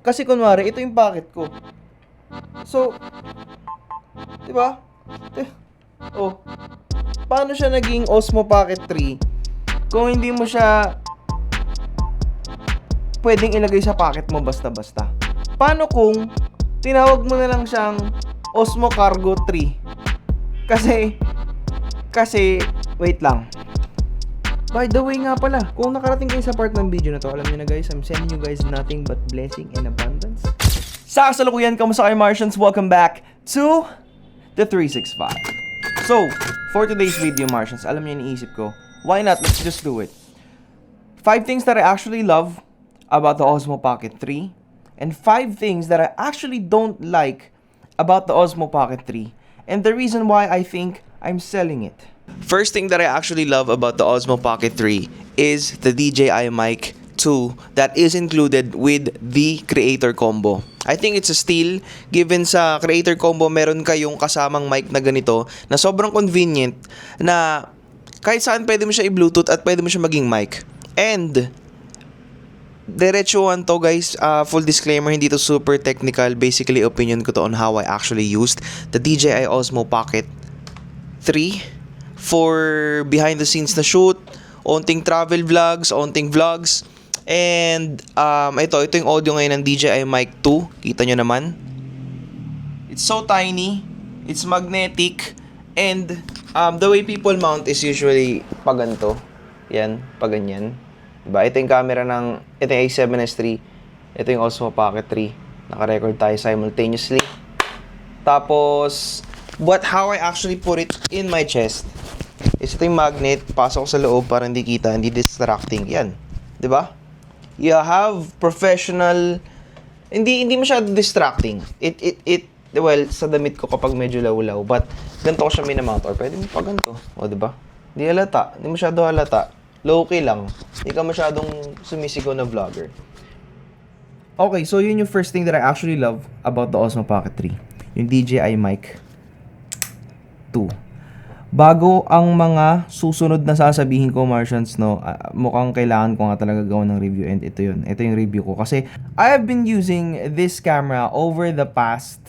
Kasi kunwari, ito yung pocket ko. So, di ba? Oh, paano siya naging Osmo Pocket 3 kung hindi mo siya pwedeng ilagay sa pocket mo basta-basta? Paano kung tinawag mo na lang siyang Osmo Cargo 3? Kasi, wait lang. By the way nga pala, kung nakarating kayo sa part ng video na to, alam niyo na guys, I'm sending you guys nothing but blessing and abundance. Sa kasalukuyan, kamusta kayo Martians? Welcome back to the 365. So, for today's video Martians, alam niyo iniisip ko, why not? Let's just do it. 5 things that I actually love about the Osmo Pocket 3 and 5 things that I actually don't like about the Osmo Pocket 3 and the reason why I think I'm selling it. First thing that I actually love about the Osmo Pocket 3 is the DJI Mic 2 that is included with the Creator Combo. I think it's a steal given sa Creator Combo meron kayong kasamang mic na ganito na sobrang convenient na kahit saan pwede mo siya i-Bluetooth at pwede mo siya maging mic. And diretsuhan to guys, full disclaimer, hindi to super technical. Basically, opinion ko to on how I actually used the DJI Osmo Pocket 3 for behind the scenes na shoot, onting travel vlogs, onting vlogs. And ito yung audio ngayon ng DJI Mic 2. Kita nyo naman. It's so tiny, it's magnetic, and the way people mount is usually pag ganito. Yan, pag ganyan. Diba? Ito yung camera ng, ito yung A7S III, ito yung Osmo Pocket 3. Naka-record tayo simultaneously. Tapos, how I actually put it in my chest is ito yung magnet, pasok ko sa loob para hindi kita, hindi distracting. Yan. 'Di ba? You have professional, hindi masyado distracting. Well, sa damit ko kapag medyo lawlaw, but ganito ko siya minamount or pwede mo pa ganito. O, 'di ba? Hindi halata, hindi masyado halata. Low-key lang. Hindi ka masyadong sumisigaw na vlogger. Okay, so yun yung first thing that I actually love about the Osmo Pocket 3. Yung DJI Mic 2. Bago ang mga susunod na sasabihin ko, Martians, no, mukhang kailangan ko nga talaga gawin ng review, and ito yun. Ito yung review ko kasi I have been using this camera over the past...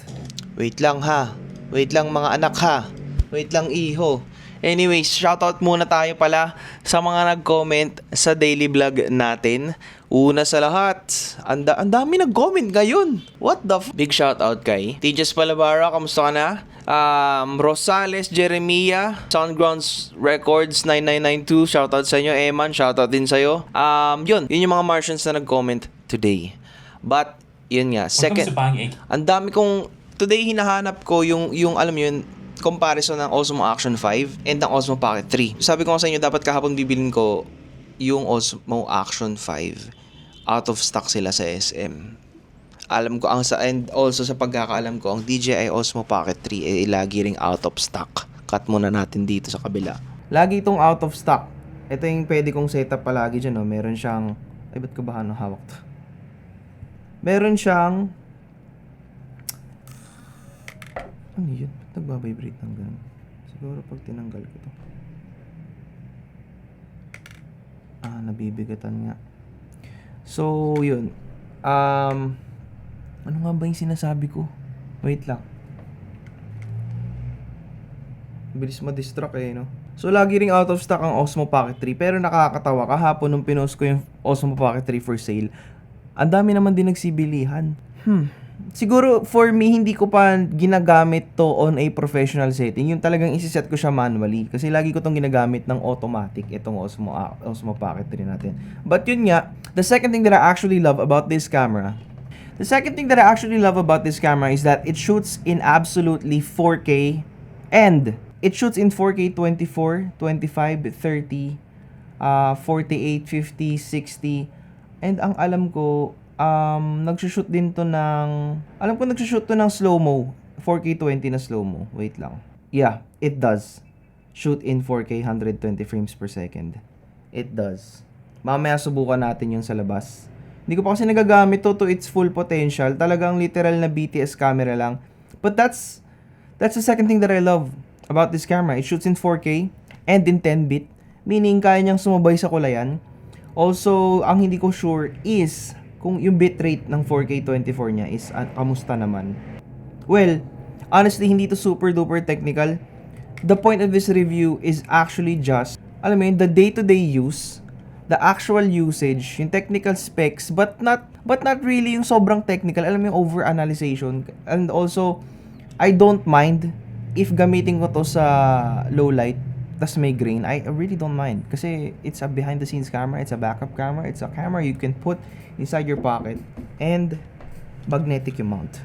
Wait lang ha. Wait lang mga anak ha. Wait lang iho. Anyways, shoutout muna tayo pala sa mga nag-comment sa daily vlog natin. Una sa lahat, ang dami nag-comment ngayon. What the Big shoutout kay Tejas Palabara, kamusta ka na? Rosales Jeremia, Soundgrounds Records 9992, shoutout sa inyo. Eman, shoutout din sa'yo. Yun yung mga Martians na nag-comment today. But, yun nga, second, ang dami kong, today hinahanap ko yung alam yun, comparison ng Osmo Action 5 and ng Osmo Pocket 3. Sabi ko nga sa inyo, dapat kahapon bibilin ko yung Osmo Action 5. Out of stock sila sa SM. Alam ko and also sa pagkakaalam ko, ang DJI Osmo Pocket 3 ay lagi ring out of stock. Cut muna natin dito sa kabila. Lagi itong out of stock. Ito yung pwede kong setup palagi dyan. No? Meron siyang... Ay, ba't ko ba hawak to? Meron siyang... Ano yun? Nagbabibrate ng ganun. Siguro pag tinanggal ko to. Nabibigatan nga. So, yun. Ano nga ba yung sinasabi ko? Wait lang. Bilis ma-distract no? So, lagi ring out of stock ang Osmo Pocket 3. Pero nakakatawa, kahapon nung pinost ko yung Osmo Pocket 3 for sale, ang dami naman din nagsibilihan. Siguro, for me, hindi ko pa ginagamit to on a professional setting. Yung talagang isiset ko siya manually. Kasi lagi ko tong ginagamit ng automatic, itong Osmo Pocket 3 natin. But yun nga, the second thing that I actually love about this camera is that it shoots in absolutely 4K, and it shoots in 4K 24, 25, 30, 48, 50, 60, and ang alam ko, nagsushoot din to ng... Alam ko nagsushoot to ng slow-mo. 4K 20 na slow-mo. Wait lang. Yeah, it does. Shoot in 4K 120 frames per second. It does. Mamaya subukan natin yung sa labas. Hindi ko pa kasi nagagamit to its full potential. Talagang literal na BTS camera lang. But that's the second thing that I love about this camera. It shoots in 4K and in 10-bit. Meaning, kaya niyang sumabay sa kulayan. Also, ang hindi ko sure is kung yung bitrate ng 4K 24 niya is kamusta naman. Well, honestly, hindi to super duper technical. The point of this review is actually just, alam mo yun, the day-to-day use, the actual usage, yung technical specs, but not really yung sobrang technical, alam mo yung over-analyzation. And also, I don't mind if gamitin ko to sa low light, tas may grain. I really don't mind. Kasi it's a behind-the-scenes camera, it's a backup camera, it's a camera you can put inside your pocket, and magnetic yung mount.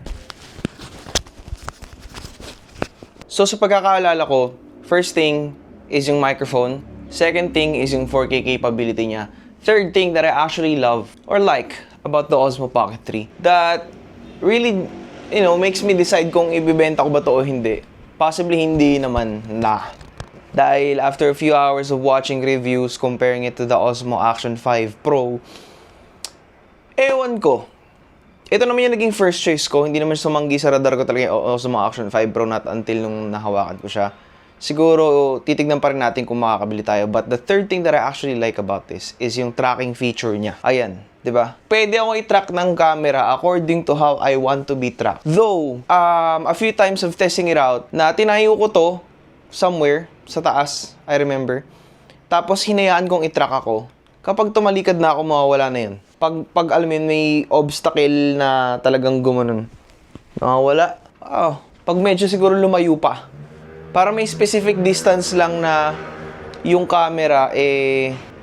So sa pagkakaalala ko, first thing is yung microphone. Second thing is yung 4K capability niya. Third thing that I actually love or like about the Osmo Pocket 3 that really, makes me decide kung ibibenta ko ba to o hindi. Possibly hindi naman na. Dahil after a few hours of watching reviews, comparing it to the Osmo Action 5 Pro, ewan ko. Ito naman yung naging first choice ko. Hindi naman sumanggi sa radar ko talaga yung Osmo Action 5 Pro not until nung nahawakan ko siya. Siguro, titignan pa rin natin kung makakabili tayo. But the third thing that I actually like about this is yung tracking feature niya. Ayan, di ba? Pwede ako i-track ng camera according to how I want to be tracked. Though, a few times of testing it out, na tinayo ko to somewhere sa taas, I remember. Tapos, hinayaan kong i-track ako. Kapag tumalikad na ako, mawawala na yun. Pag alam mo yun, may obstacle na talagang gumanon. Nakawala. Pag medyo siguro lumayo pa. Para may specific distance lang na yung camera,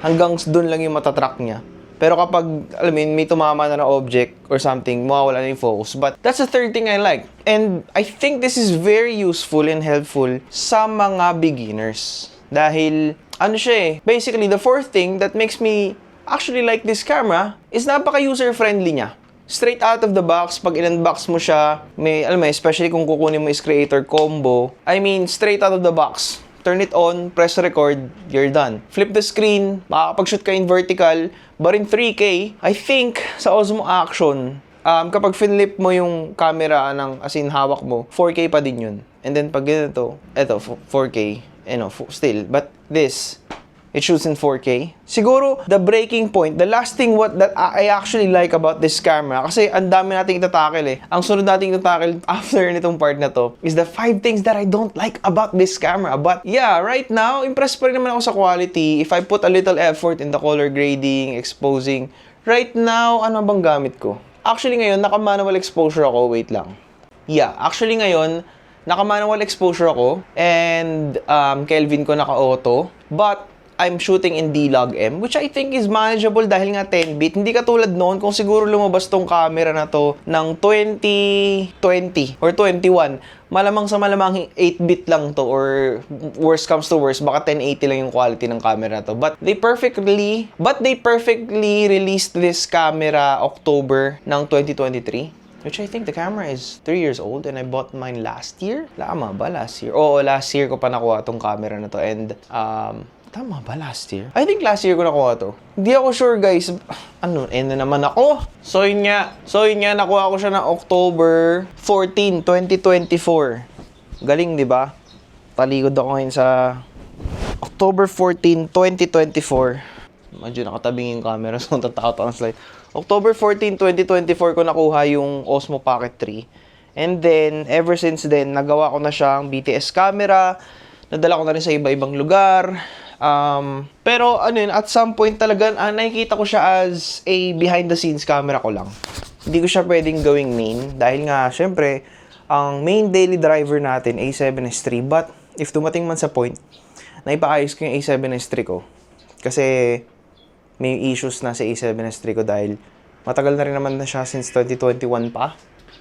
hanggang doon lang yung matatrack niya. Pero kapag, alam mo yun, may tumama na object or something, mawawala na yung focus. But that's the third thing I like. And I think this is very useful and helpful sa mga beginners. Dahil, basically, the fourth thing that makes me actually like this camera is napaka-user-friendly niya. Straight out of the box, pag in-unbox mo siya, especially kung kukunin mo is creator combo, straight out of the box. Turn it on, press record, you're done. Flip the screen, makakapag-shoot ka in vertical, but in 3K, I think sa Osmo Action, kapag flip mo yung camera as in hawak mo, 4K pa din yun. And then pag ganito, 4K, still. But this, it shoots in 4K. Siguro, the breaking point, the last thing that I actually like about this camera, kasi ang dami nating itatakil Ang sunod nating itatakil after nitong part na to, is the 5 things that I don't like about this camera. But yeah, right now, impressed pa rin naman ako sa quality. If I put a little effort in the color grading, exposing, right now, ano bang gamit ko? Actually ngayon, naka-manual exposure ako. Wait lang. Yeah, actually ngayon, naka-manual exposure ako. And Kelvin ko naka-auto. But I'm shooting in D-Log-M, which I think is manageable dahil nga 10-bit. Hindi katulad noon kung siguro lumabas tong camera na to ng 2020 or 21. Malamang sa malamang 8-bit lang to, or worst comes to worst, baka 1080 lang yung quality ng camera na to. But they perfectly released this camera October ng 2023. Which I think the camera is 3 years old and I bought mine last year. Lama ba? Last year? Oo, last year ko pa nakuha tong camera na to. And, tama ba last year? I think last year ko nakuha to. Hindi ako sure, guys. Na naman ako. So yun nga, nakuha ko siya na October 14, 2024. Galing, di ba? Taligod ako ngayon sa October 14, 2024. Medyo nakatabing yung camera, so tatakot ang slide. October 14, 2024 ko nakuha yung Osmo Pocket 3. And then, ever since then, nagawa ko na siyang BTS camera. Nadala ko na rin sa iba-ibang lugar. Pero at some point talaga, nakikita ko siya as a behind-the-scenes camera ko lang. Hindi ko siya pwedeng gawing main. Dahil nga, syempre, ang main daily driver natin, A7S III. But, if dumating man sa point, naipaayos ko yung A7S III ko. Kasi, may issues na sa A7S III ko dahil matagal na rin naman na siya since 2021 pa.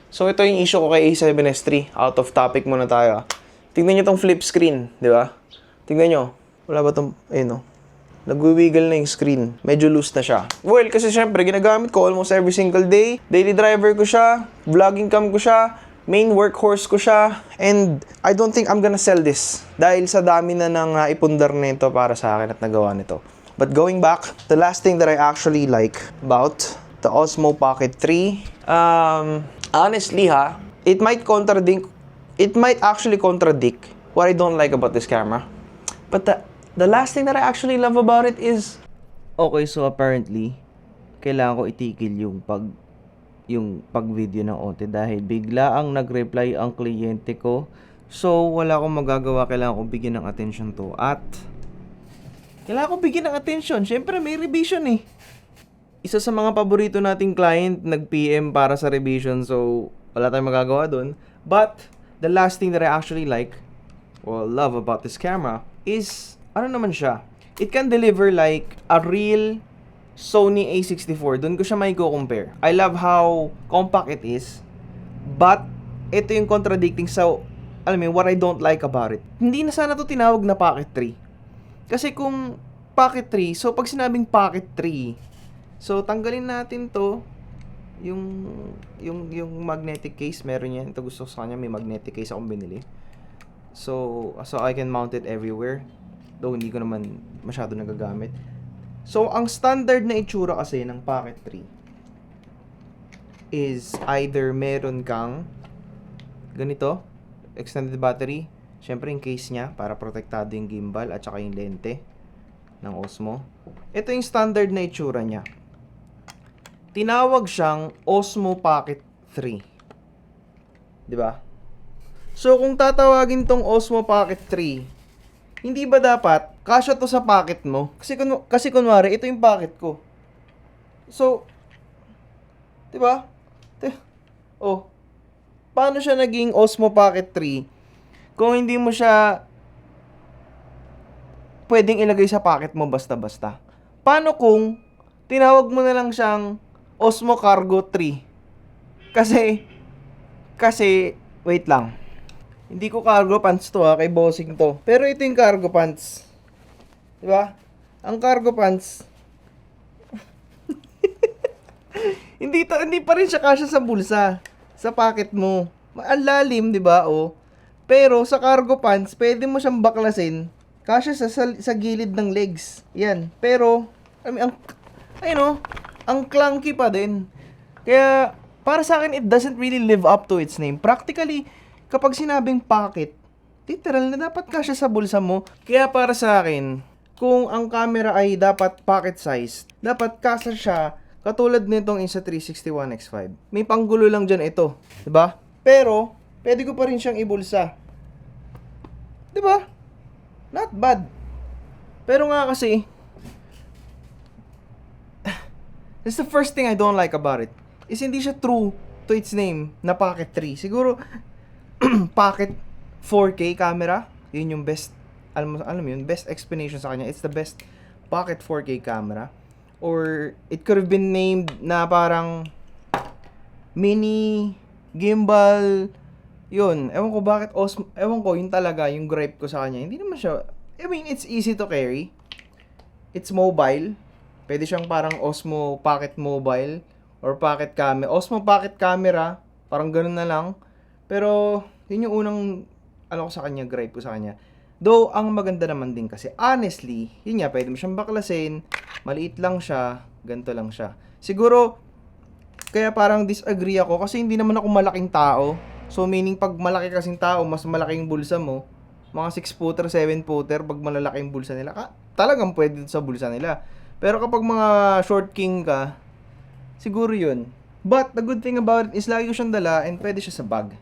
So, ito yung issue ko kay A7S III. Out of topic muna tayo. Tingnan nyo tong flip screen, di ba? Tingnan nyo. Wala ba itong, nagwi-wiggle na yung screen. Medyo loose na siya. Well, kasi syempre, ginagamit ko almost every single day. Daily driver ko siya. Vlogging cam ko siya. Main workhorse ko siya. And I don't think I'm gonna sell this. Dahil sa dami na nang ipundar nito para sa akin at nagawa nito. But going back, the last thing that I actually like about the Osmo Pocket 3, honestly it might actually contradict what I don't like about this camera. But the last thing that I actually love about it is, okay, so apparently, kailangan ko itigil yung pag-video ng OT dahil bigla ang nag-reply ang kliyente ko. So, wala akong magagawa. Kailangan ko bigyan ng attention to. At, kailangan ko bigyan ng attention. Siyempre, may revision eh. Isa sa mga paborito nating client, nag-PM para sa revision. So, wala tayong magagawa dun. But, the last thing that I actually like, or love about this camera, is, ano naman siya? It can deliver like a real Sony A64. Doon ko siya may compare. I love how compact it is. But, ito yung contradicting sa, alam mo, what I don't like about it. Hindi na sana to tinawag na Pocket 3. Kasi kung Pocket 3, so pag sinabing Pocket 3, so tanggalin natin to, yung magnetic case, meron yan. Ito gusto ko sa kanya, may magnetic case akong binili. So I can mount it everywhere. Though hindi ko naman masyado nagagamit. So, ang standard na itsura kasi ng Pocket 3 is either meron kang ganito, extended battery, syempre yung case niya para protektado yung gimbal at saka yung lente ng Osmo. Ito yung standard na itsura niya. Tinawag siyang Osmo Pocket 3. 'Di ba? So, kung tatawagin tong Osmo Pocket 3, hindi ba dapat kasya to sa pocket mo? Kasi kunwari, ito yung pocket ko. So, 'di ba? Oh. Paano siya naging Osmo Pocket 3 kung hindi mo siya pwedeng ilagay sa pocket mo basta-basta? Paano kung tinawag mo na lang siyang Osmo Cargo 3? Kasi wait lang. Hindi ko cargo pants to kay bossing to. Pero ito yung cargo pants. 'Di ba? Ang cargo pants. hindi pa rin siya kasya sa bulsa, sa pocket mo. Ang lalim, 'di ba? Oh. Pero sa cargo pants, pwede mo siyang baklasin. Kasya sa gilid ng legs. Yan. Pero ang clunky pa din. Kaya para sa akin, it doesn't really live up to its name. Practically, kapag sinabing pocket, literal na dapat kasya sa bulsa mo. Kaya para sa akin, kung ang camera ay dapat pocket size, dapat kasya siya katulad nitong Insta360 ONE X5. May panggulo lang dyan ito. 'Di ba? Pero, pwede ko pa rin siyang ibulsa. 'Di ba? Not bad. Pero nga kasi, that's the first thing I don't like about it. Is hindi siya true to its name na Pocket 3. Siguro, Pocket 4K camera, yun yung best, alam mo yun, best explanation sa kanya. It's the best Pocket 4K camera. Or it could have been named na parang mini gimbal. Yun, ewan ko bakit ewan ko, yun talaga yung gripe ko sa kanya. Hindi naman siya, I mean, it's easy to carry. It's mobile. Pwede siyang parang Osmo Pocket Mobile or Pocket Camera. Osmo Pocket Camera, parang ganun na lang. Pero yun yung unang gripe ko sa kanya. Though, ang maganda naman din kasi, honestly, yun nga, pwede mo siyang baklasin, maliit lang siya, ganito lang siya. Siguro, kaya parang disagree ako kasi hindi naman ako malaking tao. So, meaning, pag malaki kasing tao, mas malaking bulsa mo, mga 6-footer, 7-footer, pag malalaki yung bulsa nila, talagang pwede sa bulsa nila. Pero kapag mga short king ka, siguro yun. But, the good thing about it is lagi ko siyang dala and pwede siya sa bag.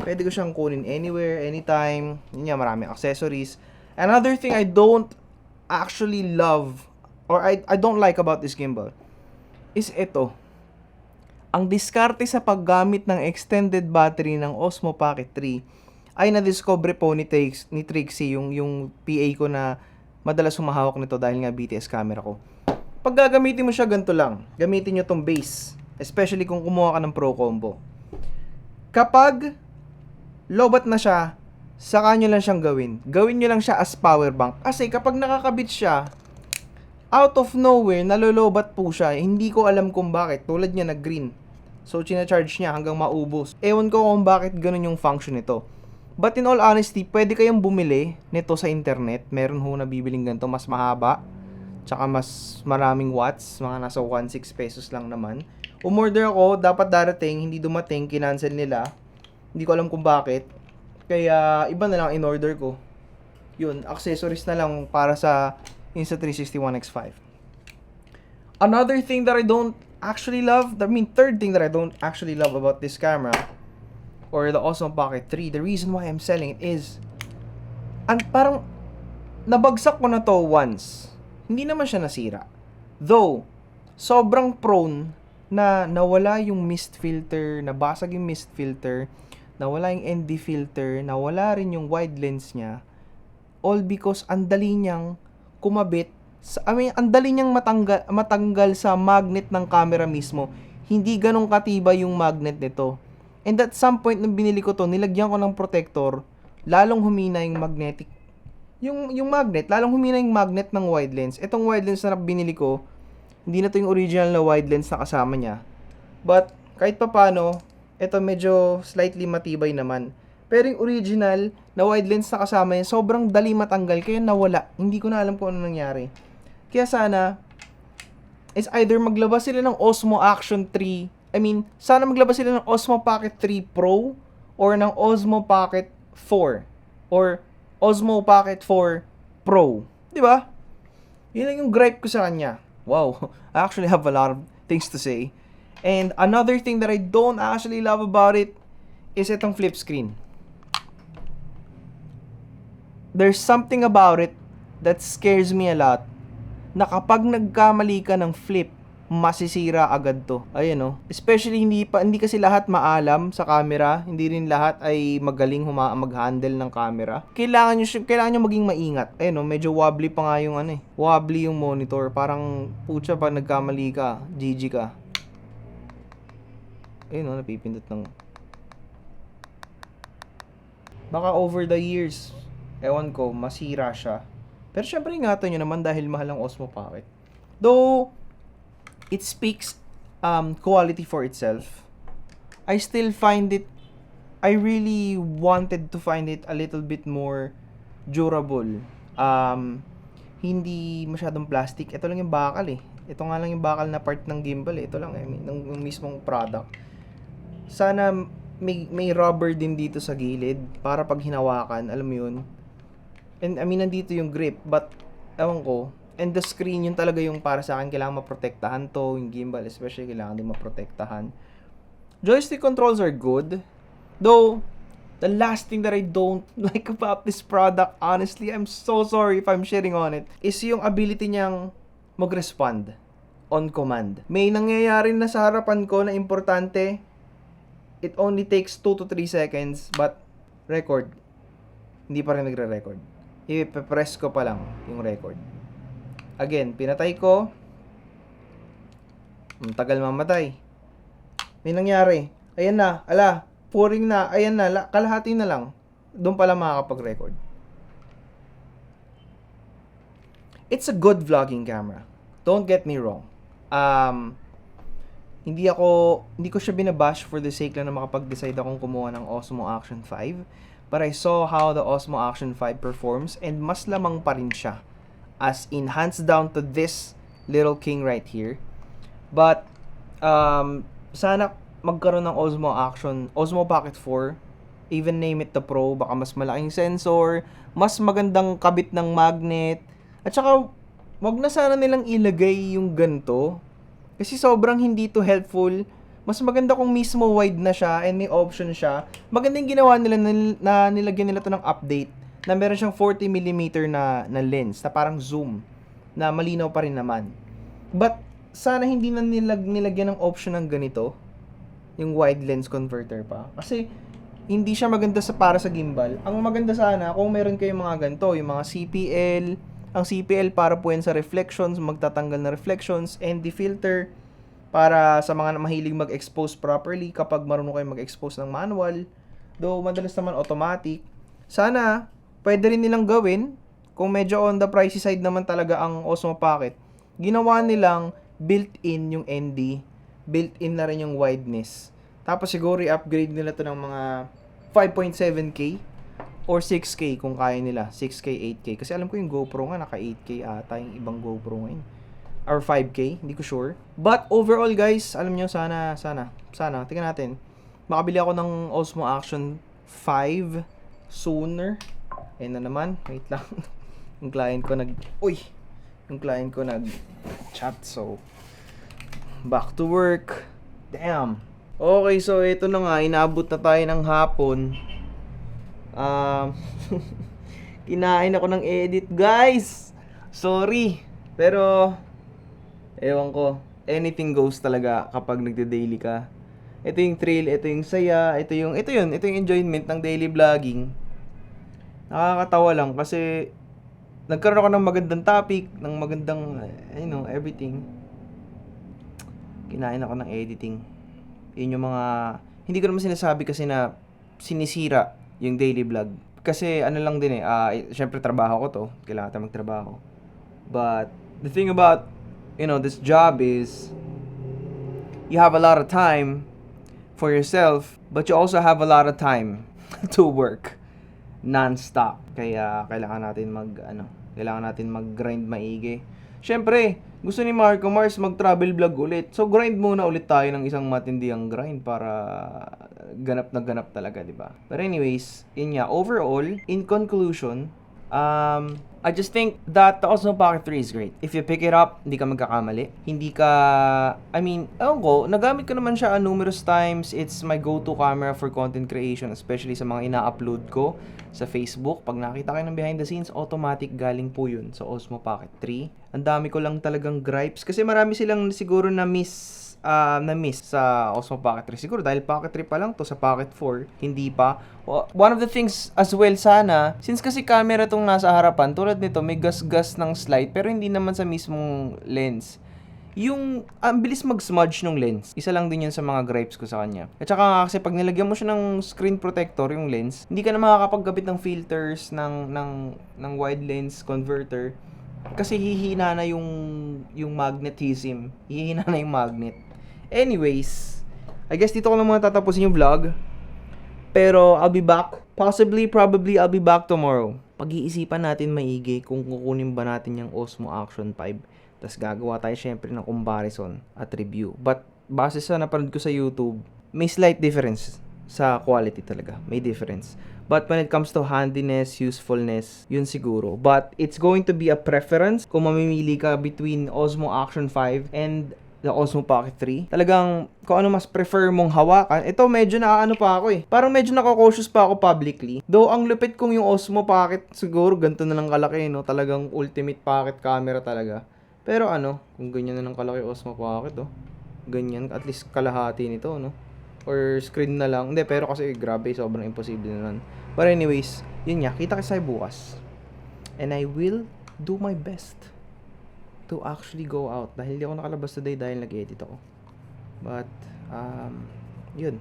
Pwede ko siyang kunin anywhere, anytime. Yun nga, maraming accessories. Another thing I don't actually love or I don't like about this gimbal is ito. Ang diskarte sa paggamit ng extended battery ng Osmo Pocket 3 ay na-discover po ni Trixie, yung PA ko na madalas humahawak nito dahil nga BTS camera ko. Pag gagamitin mo siya, ganito lang. Gamitin nyo tong base. Especially kung kumuha ka ng Pro Combo. Kapag lobat na siya, saka nyo lang siyang gawin. Gawin nyo lang siya as power bank. Kasi kapag nakakabit siya, out of nowhere, nalolobat po siya. Hindi ko alam kung bakit. Tulad niya nag-green. So, charge niya hanggang maubos. Ewan ko kung bakit ganun yung function nito. But in all honesty, pwede kayong bumili nito sa internet. Meron ho na bibiling ganito, mas mahaba. Tsaka mas maraming watts. Mga nasa 1.6 pesos lang naman. Umorder ako, dapat darating, hindi dumating, kinancel nila. Hindi ko alam kung bakit. Kaya, iba na lang in-order ko. Yun, accessories na lang para sa Insta360 ONE X5. Another thing that I don't actually love, third thing that I don't actually love about this camera, or the Osmo Pocket 3, the reason why I'm selling it is, parang, nabagsak ko na to once. Hindi naman siya nasira. Though, sobrang prone na nawala yung mist filter, nabasag yung mist filter, nawala yung ND filter, nawala rin yung wide lens niya, all because ang dali niyang kumabit, ang dali niyang matanggal sa magnet ng camera mismo. Hindi ganong katibay yung magnet nito. And at some point nung binili ko to, nilagyan ko ng protector, lalong humina yung magnetic, yung magnet, lalong humina yung magnet ng wide lens. Itong wide lens na binili ko, hindi na to yung original na wide lens na kasama niya. But, kahit pa paano, ito medyo slightly matibay naman. Pero yung original na wide lens na kasama niya, sobrang dali matanggal, kaya nawala. Hindi ko na alam kung ano nangyari. Kaya sana, is either maglabas sila ng Osmo Action 3, sana maglabas sila ng Osmo Pocket 3 Pro, or ng Osmo Pocket 4, or Osmo Pocket 4 Pro. Diba? Yun lang yung gripe ko sa kanya. Wow, I actually have a lot of things to say. And another thing that I don't actually love about it is itong flip screen. There's something about it that scares me a lot, na kapag nagkamali ka ng flip, masisira agad to. Ayun no. Especially hindi kasi lahat maalam sa camera, hindi rin lahat ay magaling mag-handle ng camera. Kailangan nyo maging maingat. Ayun no, medyo wobbly pa nga yung wobbly yung monitor. Parang putya pag nagkamali ka, GG ka. Ayun no, napipindot ng. Baka over the years, ewan ko, masira siya. Pero syempre ingatan nyo naman dahil mahal ang Osmo Pocket. Though it speaks quality for itself, I still find it, I really wanted to find it a little bit more durable. Hindi masyadong plastic. Ito lang yung bakal Ito nga lang yung bakal na part ng gimbal Ito lang ng mismong product. Sana may rubber din dito sa gilid para pag hinawakan, alam mo yun. And nandito yung grip, but ewan ko. And the screen, yun talaga yung para sa akin, kailangan maprotektahan to. Yung gimbal, especially, kailangan din maprotektahan. Joystick controls are good. Though, the last thing that I don't like about this product, honestly, I'm so sorry if I'm shitting on it, is yung ability niyang mag-respond on command. May nangyayari na sa harapan ko na importante. It only takes 2 to 3 seconds, but record. Hindi pa rin nagre-record. I-press ko pa lang yung record. Again, pinatay ko. Ang tagal mamatay. May nangyari. Ayan na. Ala. Pouring na. Ayan na. Kalahati na lang. Doon pala makakapag-record. It's a good vlogging camera. Don't get me wrong. Hindi ko siya binabash for the sake lang na makapag-decide akong kumuha ng Osmo Action 5. But I saw how the Osmo Action 5 performs and mas lamang pa rin siya. As in, hands down to this little king right here. But, sana magkaroon ng Osmo Pocket 4. Even name it the Pro. Baka mas malaking sensor. Mas magandang kabit ng magnet. At saka, wag na sana nilang ilagay yung ganito. Kasi sobrang hindi to helpful. Mas maganda kung mismo wide na siya and may option siya. Magandang ginawa nila na nilagyan nila to ng update. Na meron siyang 40mm na lens, na parang zoom, na malinaw pa rin naman. But, sana hindi na nilagyan ng option ng ganito, yung wide lens converter pa. Kasi, hindi siya maganda para sa gimbal. Ang maganda sana, kung meron kayong mga ganito, yung mga CPL, ang CPL para po yan sa reflections, magtatanggal na reflections, ND filter, para sa mga mahilig mag-expose properly, kapag marunong kayo mag-expose ng manual, though madalas naman automatic. Sana, pwede rin nilang gawin, kung medyo on the pricey side naman talaga ang Osmo Pocket, ginawa nilang built-in yung ND, built-in na rin yung wideness. Tapos siguro i-upgrade nila to ng mga 5.7K or 6K kung kaya nila. 6K, 8K. Kasi alam ko yung GoPro nga, naka 8K ata yung ibang GoPro ngayon. Or 5K, hindi ko sure. But overall guys, alam nyo, sana, tingnan natin. Makabili ako ng Osmo Action 5 sooner. Ayun na naman, wait lang. yung client ko nag-chat, so back to work. Damn. Okay, so ito na nga, inaabot na tayo ng hapon. Kinain ako ng edit, guys. Sorry. Pero, ewan ko, anything goes talaga kapag nagde-daily ka. Ito yung thrill, ito yung saya, ito yung enjoyment ng daily vlogging. Nakakatawa lang kasi nagkaroon ako ng magandang topic, ng magandang, everything. Kinain ako ng editing. Yun yung mga, hindi ko naman sinasabi kasi na sinisira yung daily vlog. Kasi ano lang din syempre trabaho ko to, kailangan tayo magtrabaho. But, the thing about, this job is, you have a lot of time for yourself, but you also have a lot of time to work non-stop. Kaya kailangan natin mag-grind maigi. Syempre, gusto ni Marco Mars mag-travel vlog ulit. So grind muna ulit tayo ng isang matindihang grind para ganap na ganap talaga, 'di ba? But anyways, yun nga, overall, in conclusion, I just think that the Osmo Pocket 3 is great. If you pick it up, hindi ka magkakamali. Nagamit ko naman siya numerous times. It's my go-to camera for content creation, especially sa mga ina-upload ko sa Facebook. Pag nakita kayo ng behind the scenes, automatic galing po yun sa Osmo Pocket 3. Ang dami ko lang talagang gripes kasi marami silang siguro na miss sa Osmo Pocket 3. Siguro dahil Pocket 3 pa lang to, sa Pocket 4 hindi pa. One of the things as well sana, since kasi camera tong nasa harapan, tulad nito may gas-gas ng slide pero hindi naman sa mismong lens. Yung ang bilis mag-smudge ng lens. Isa lang din yun sa mga gripes ko sa kanya. At saka kasi pag nilagyan mo siya ng screen protector yung lens, hindi ka na makakapagkabit ng filters ng wide lens converter kasi hihina na yung magnetism. Hihina na yung magnet. Anyways, I guess dito ko na muna tatapusin yung vlog. Pero I'll be back. Probably I'll be back tomorrow. Pag-iisipan natin maigi kung kukunin ba natin yung Osmo Action 5. Tapos gagawa tayo syempre ng comparison at review. But base sa napanood ko sa YouTube, may slight difference sa quality talaga. May difference. But when it comes to handiness, usefulness, yun siguro. But it's going to be a preference kung mamimili ka between Osmo Action 5 and the Osmo Pocket 3. Talagang kung ano mas prefer mong hawakan. Ito medyo nakaano pa ako eh. Parang medyo naka-cautious pa ako publicly. Though ang lupit kong yung Osmo Pocket siguro ganito na lang kalaki, no? Talagang ultimate pocket camera talaga. Pero kung ganyan na lang kalaki Osmo Pocket, ganyan, at least kalahati nito, no? Or screen na lang. Hindi, pero kasi grabe, sobrang imposible na nun. But anyways, yun nga, kita kasi bukas. And I will do my best to actually go out. Dahil hindi ako nakalabas today dahil nag-edit ako. But, yun.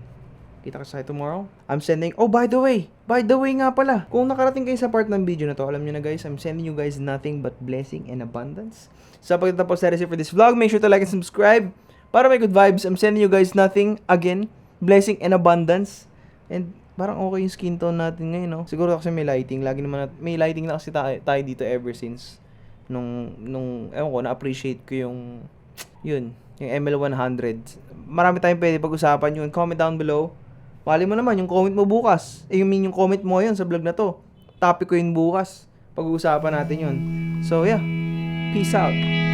Kita kasi tayo tomorrow. I'm sending, by the way nga pala. Kung nakarating kayo sa part ng video na to, alam nyo na guys, I'm sending you guys nothing but blessing and abundance. So, pagkatapos na for this vlog, make sure to like and subscribe. Para may good vibes, I'm sending you guys nothing, again, blessing and abundance. And parang okay yung skin tone natin ngayon, no? Siguro kasi may lighting. May lighting na kasi tayo dito ever since nung ewan ko, na-appreciate ko yung ML100. Marami tayong pwede pag-usapan yun. Comment down below. Pali mo naman, yung comment mo bukas. Yung comment mo yun sa vlog na to. Topic ko yun bukas. Pag-uusapan natin yun. So, yeah. Peace out.